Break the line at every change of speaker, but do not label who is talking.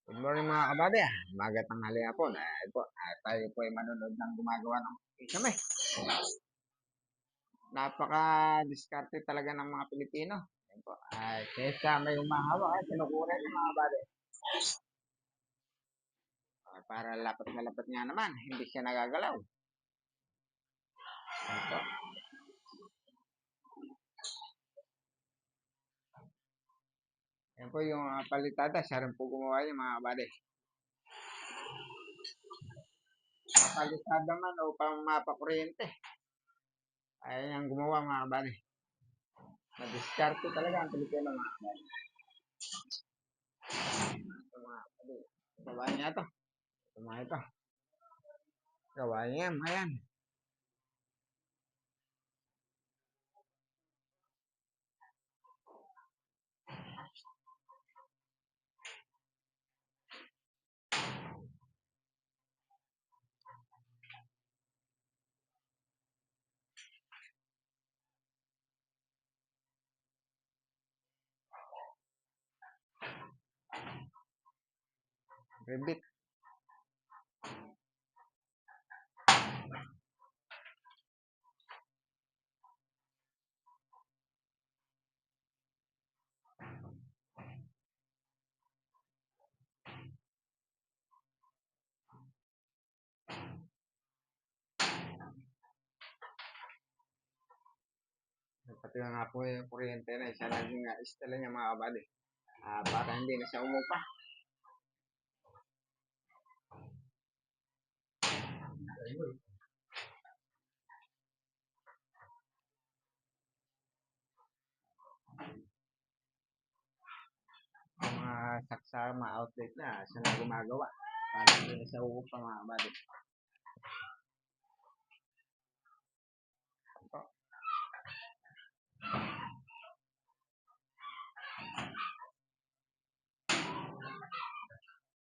Good morning mga kabady. Umaga tanghali hapon. Ito, tayo po ay manonood ng gumagawa ng kami. Napaka-diskarte talaga ng mga Pilipino. Ayan po. Kesa may umahawak ay kinukuha ng mga kabady. Para lapat na lapat nga naman. Hindi siya nagagalaw. Ayan po. Ayan po yung palitada. Siya rin po gumawa yung mga kabady. Palitada man o pang mapakuryente. Ayan yung gumawa mga kabady. Na-diskarte talaga ang Pilipino mga kabady. Ito mga kabady. Gawa niya ito. Ito mga ito. Gawa niya. Ayan. Ribbit. Pati nga po yung kuryente na isa naging istala niya mga kabady. Para hindi na siya umupa. Ang mga saksama outlet na siya na gumagawa. Para hindi na siya umupa mga kabady.